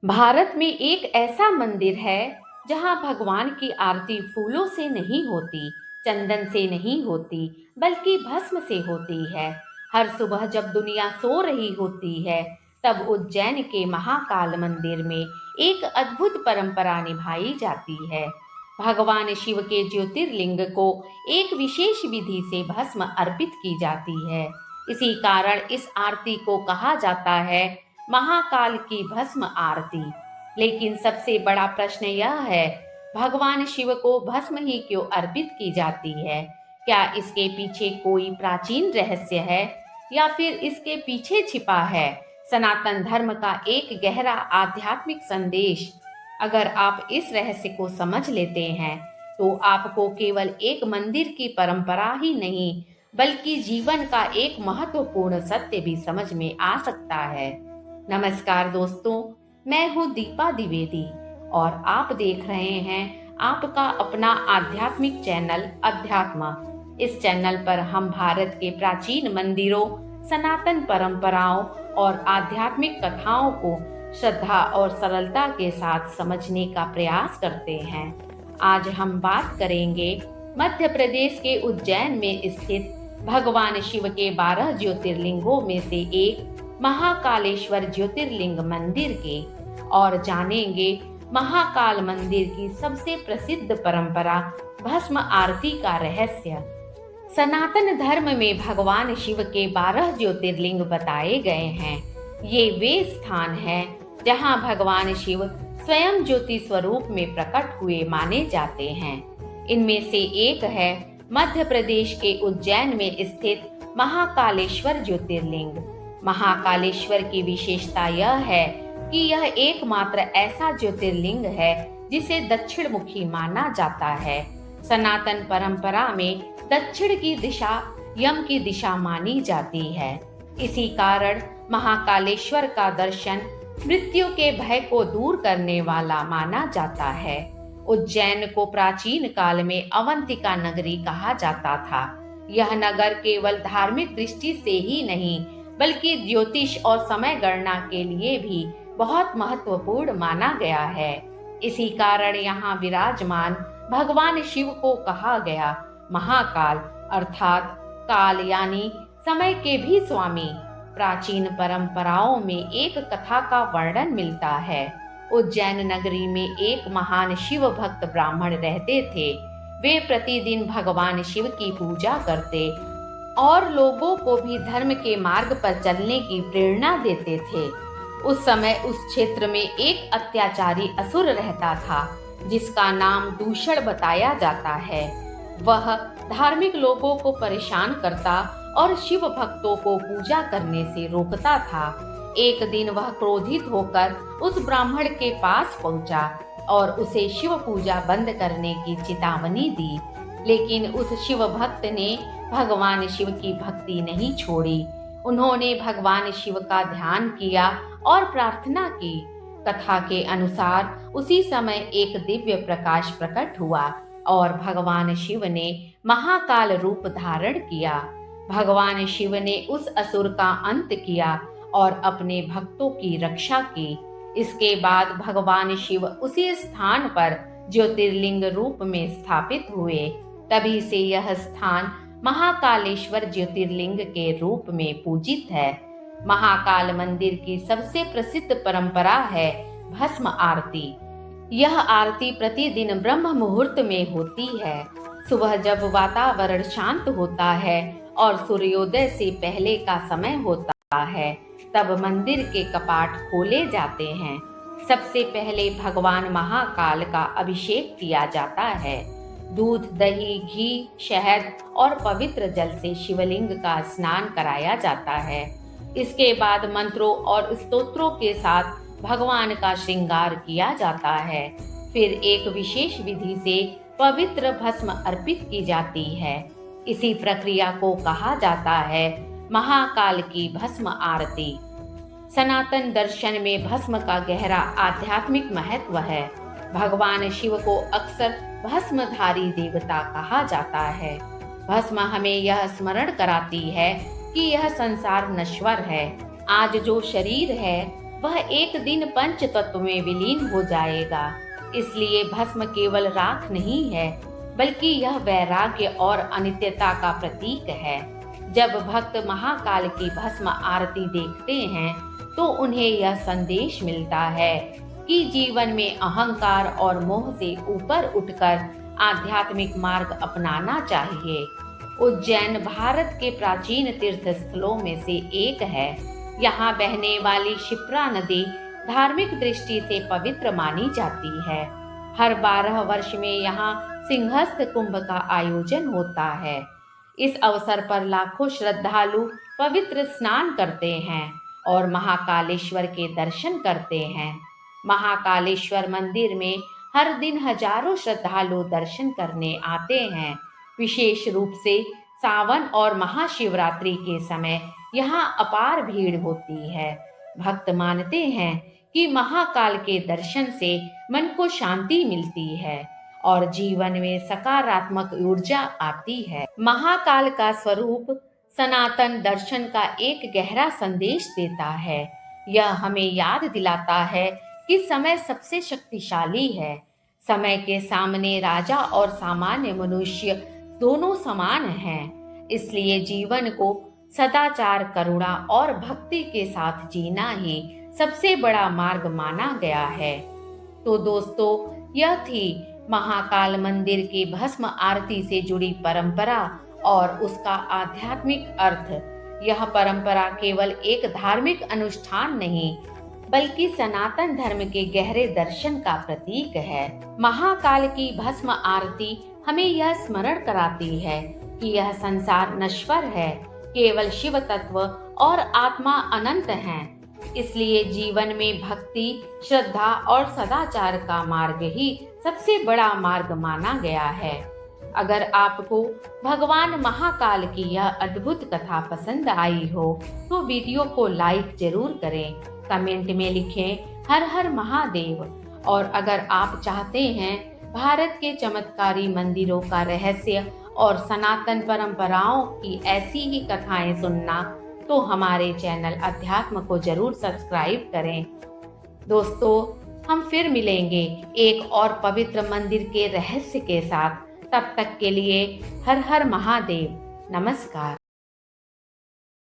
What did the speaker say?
भारत में एक ऐसा मंदिर है जहां भगवान की आरती फूलों से नहीं होती, चंदन से नहीं होती, बल्कि भस्म से होती है। हर सुबह जब दुनिया सो रही होती है, तब उज्जैन के महाकाल मंदिर में एक अद्भुत परंपरा निभाई जाती है। भगवान शिव के ज्योतिर्लिंग को एक विशेष विधि से भस्म अर्पित की जाती है। इसी कारण इस आरती को कहा जाता है महाकाल की भस्म आरती। लेकिन सबसे बड़ा प्रश्न यह है, भगवान शिव को भस्म ही क्यों अर्पित की जाती है? क्या इसके पीछे कोई प्राचीन रहस्य है या फिर इसके पीछे छिपा है सनातन धर्म का एक गहरा आध्यात्मिक संदेश? अगर आप इस रहस्य को समझ लेते हैं, तो आपको केवल एक मंदिर की परंपरा ही नहीं, बल्कि जीवन का एक महत्वपूर्ण सत्य भी समझ में आ सकता है। नमस्कार दोस्तों, मैं हूँ दीपा द्विवेदी और आप देख रहे हैं आपका अपना आध्यात्मिक चैनल अध्यात्मा। इस चैनल पर हम भारत के प्राचीन मंदिरों, सनातन परंपराओं और आध्यात्मिक कथाओं को श्रद्धा और सरलता के साथ समझने का प्रयास करते हैं। आज हम बात करेंगे मध्य प्रदेश के उज्जैन में स्थित भगवान शिव के 12 ज्योतिर्लिंगों में से एक महाकालेश्वर ज्योतिर्लिंग मंदिर के, और जानेंगे महाकाल मंदिर की सबसे प्रसिद्ध परंपरा भस्म आरती का रहस्य। सनातन धर्म में भगवान शिव के 12 ज्योतिर्लिंग बताए गए हैं। ये वे स्थान हैं जहां भगवान शिव स्वयं ज्योति स्वरूप में प्रकट हुए माने जाते हैं। इनमें से एक है मध्य प्रदेश के उज्जैन में स्थित महाकालेश्वर ज्योतिर्लिंग। महाकालेश्वर की विशेषता यह है कि यह एकमात्र ऐसा ज्योतिर्लिंग है जिसे दक्षिण मुखी माना जाता है। सनातन परंपरा में दक्षिण की दिशा यम की दिशा मानी जाती है। इसी कारण महाकालेश्वर का दर्शन मृत्यु के भय को दूर करने वाला माना जाता है। उज्जैन को प्राचीन काल में अवंतिका नगरी कहा जाता था। यह नगर केवल धार्मिक दृष्टि से ही नहीं, बल्कि ज्योतिष और समय गणना के लिए भी बहुत महत्वपूर्ण माना गया है। इसी कारण यहाँ विराजमान भगवान शिव को कहा गया महाकाल, अर्थात काल यानी समय के भी स्वामी। प्राचीन परंपराओं में एक कथा का वर्णन मिलता है। उज्जैन नगरी में एक महान शिव भक्त ब्राह्मण रहते थे। वे प्रतिदिन भगवान शिव की पूजा करते और लोगों को भी धर्म के मार्ग पर चलने की प्रेरणा देते थे। उस समय उस क्षेत्र में एक अत्याचारी असुर रहता था, जिसका नाम दूषण बताया जाता है। वह धार्मिक लोगों को परेशान करता और शिव भक्तों को पूजा करने से रोकता था। एक दिन वह क्रोधित होकर उस ब्राह्मण के पास पहुंचा और उसे शिव पूजा बंद करने की चेतावनी दी। लेकिन उस शिव भक्त ने भगवान शिव की भक्ति नहीं छोड़ी। उन्होंने भगवान शिव का ध्यान किया और प्रार्थना की। कथा के अनुसार उसी समय एक दिव्य प्रकाश प्रकट हुआ और भगवान शिव ने महाकाल रूप धारण किया। भगवान शिव ने उस असुर का अंत किया और अपने भक्तों की रक्षा की। इसके बाद भगवान शिव उसी स्थान पर ज्योतिर्लिंग रूप में स्थापित हुए। तभी से यह स्थान महाकालेश्वर ज्योतिर्लिंग के रूप में पूजित है। महाकाल मंदिर की सबसे प्रसिद्ध परंपरा है भस्म आरती। यह आरती प्रतिदिन ब्रह्म मुहूर्त में होती है। सुबह जब वातावरण शांत होता है और सूर्योदय से पहले का समय होता है, तब मंदिर के कपाट खोले जाते हैं। सबसे पहले भगवान महाकाल का अभिषेक किया जाता है। दूध, दही, घी, शहद और पवित्र जल से शिवलिंग का स्नान कराया जाता है। इसके बाद मंत्रों और स्तोत्रों के साथ भगवान का श्रृंगार किया जाता है। फिर एक विशेष विधि से पवित्र भस्म अर्पित की जाती है। इसी प्रक्रिया को कहा जाता है महाकाल की भस्म आरती। सनातन दर्शन में भस्म का गहरा आध्यात्मिक महत्व है। भगवान शिव को अक्सर भस्मधारी देवता कहा जाता है। भस्म हमें यह स्मरण कराती है कि यह संसार नश्वर है। आज जो शरीर है वह एक दिन पंच तत्व में विलीन हो जाएगा। इसलिए भस्म केवल राख नहीं है, बल्कि यह वैराग्य और अनित्यता का प्रतीक है। जब भक्त महाकाल की भस्म आरती देखते हैं तो उन्हें यह संदेश मिलता है कि जीवन में अहंकार और मोह से ऊपर उठकर आध्यात्मिक मार्ग अपनाना चाहिए। उज्जैन भारत के प्राचीन तीर्थ स्थलों में से एक है। यहाँ बहने वाली क्षिप्रा नदी धार्मिक दृष्टि से पवित्र मानी जाती है। हर 12 वर्ष में यहाँ सिंहस्थ कुंभ का आयोजन होता है। इस अवसर पर लाखों श्रद्धालु पवित्र स्नान करते हैं और महाकालेश्वर के दर्शन करते हैं। महाकालेश्वर मंदिर में हर दिन हजारों श्रद्धालु दर्शन करने आते हैं। विशेष रूप से सावन और महाशिवरात्रि के समय यहाँ अपार भीड़ होती है। भक्त मानते हैं कि महाकाल के दर्शन से मन को शांति मिलती है और जीवन में सकारात्मक ऊर्जा आती है। महाकाल का स्वरूप सनातन दर्शन का एक गहरा संदेश देता है। यह हमें याद दिलाता है कि समय सबसे शक्तिशाली है। समय के सामने राजा और सामान्य मनुष्य दोनों समान हैं। इसलिए जीवन को सदाचार, करुणा और भक्ति के साथ जीना ही सबसे बड़ा मार्ग माना गया है। तो दोस्तों, यह थी महाकाल मंदिर की भस्म आरती से जुड़ी परंपरा और उसका आध्यात्मिक अर्थ। यह परंपरा केवल एक धार्मिक अनुष्ठान नहीं, बल्कि सनातन धर्म के गहरे दर्शन का प्रतीक है। महाकाल की भस्म आरती हमें यह स्मरण कराती है कि यह संसार नश्वर है, केवल शिव तत्व और आत्मा अनंत हैं। इसलिए जीवन में भक्ति, श्रद्धा और सदाचार का मार्ग ही सबसे बड़ा मार्ग माना गया है। अगर आपको भगवान महाकाल की यह अद्भुत कथा पसंद आई हो तो वीडियो को लाइक जरूर करें, कमेंट में लिखें हर हर महादेव। और अगर आप चाहते हैं भारत के चमत्कारी मंदिरों का रहस्य और सनातन परंपराओं की ऐसी ही कथाएं सुनना, तो हमारे चैनल अध्यात्म को जरूर सब्सक्राइब करें। दोस्तों, हम फिर मिलेंगे एक और पवित्र मंदिर के रहस्य के साथ। तब तक के लिए हर हर महादेव। नमस्कार।